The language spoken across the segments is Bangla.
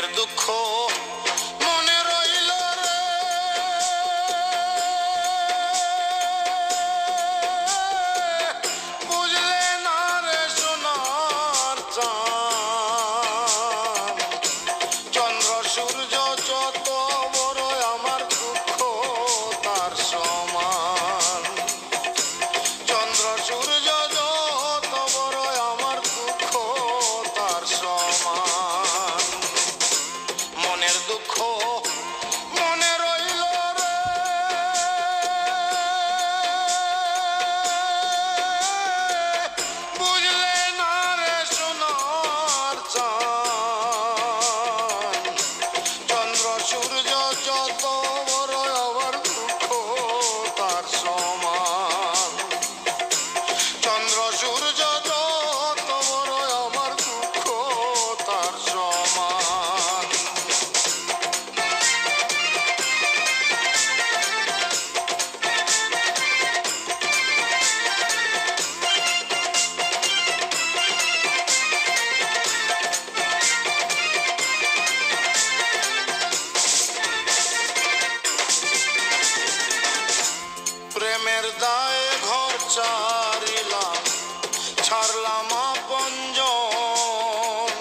মনের দুঃখ মনে রইল রে, বুঝলে না রে সোনার চাঁদ। চন্দ্র সূর্য যত বড় আমার দুঃখ তার সমান। চন্দ্র সূর্য যত বড় আমার দুঃখ তার সমান। মনের দুঃখ মনে রইল রে, বুঝলে না রে সোনার চাঁদ। চন্দ্র সূর্য যত বড় আমার দুঃখ তার সমান। চন্দ্র সূর্য যত বড় আমার দুঃখ তার সমান। প্রেমের দায়ে ঘর ছাড়িলাম, ছাড়লাম আপনজন।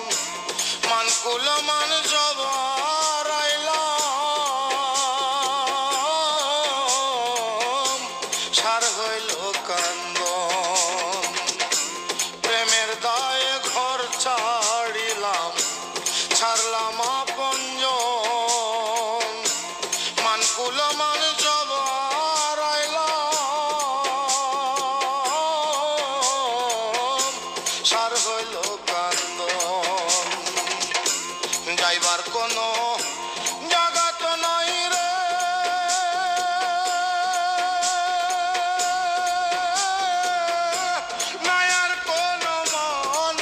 মানকুল মান সব হারাইলাম, সার হইল কান্দন। প্রেমের দায়ে ঘর ছাড়িলাম, ছাড়লাম আপনজন। মানকুল মান সব সার হইল কান্দন। যাইবার কোনো জায়গা তো নাই রে, নাই আর কোনো মান